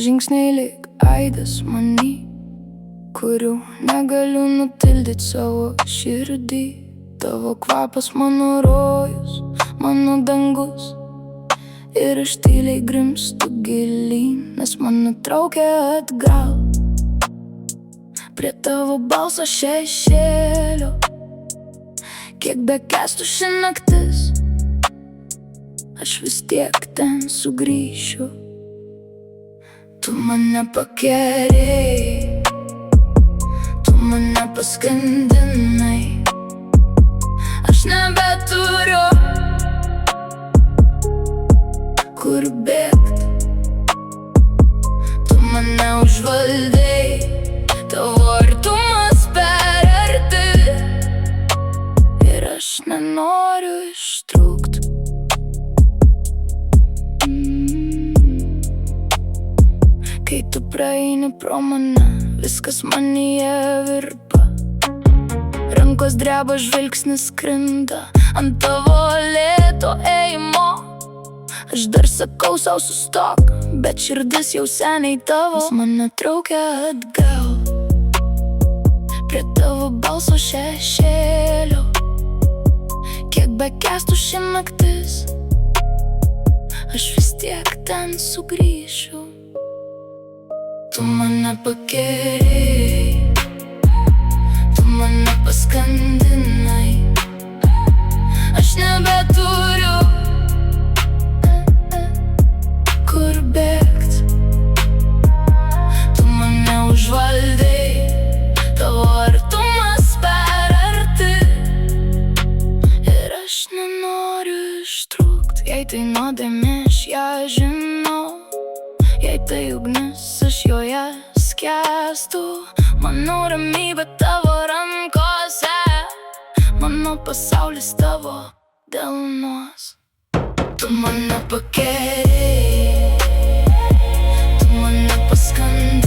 žingsniai lyg aidas many, kurių negaliu nutildyt savo širdį. Tavo kvapas mano rojus, mano dangus, ir aš tyliai grimstu gilyn, nes mane traukia atgal prie tavo balso šešėlio. Kiek bekęstų ši naktis, aš vis tiek ten sugrįšiu. Tu mane pakerėjai, tu mane paskandinai, aš nebeturiu kur bėgt. Tu mane užvaldei, tavo artumas per arti, ir aš nenoriu ištrūkt. Kai tu praeini pro mane, viskas manyje virpa. Rankos dreba, žvilgsnis krinta ant tavo lėto ėjimo. Aš dar sakau sau sustok, bet širdis jau seniai tavo. Jis mane traukia atgal prie tavo balso šešėlio. Kiek bekęstų ši naktis, aš vis tiek ten sugrįšiu. Tu mane pakerėjai, tu mane paskandinai, aš nebeturiu kur bėgt. Tu mane užvaldei, tavo artumas per arti, ir aš nenoriu ištrūkt. Jei tai nuodėmė, aš ją žinau, jei tai ugnis, aš joje skęstu. Mano ramybė tavo rankose, mano pasaulis tavo delnuos. Tu mane pakerėjai, tu mane paskandinai,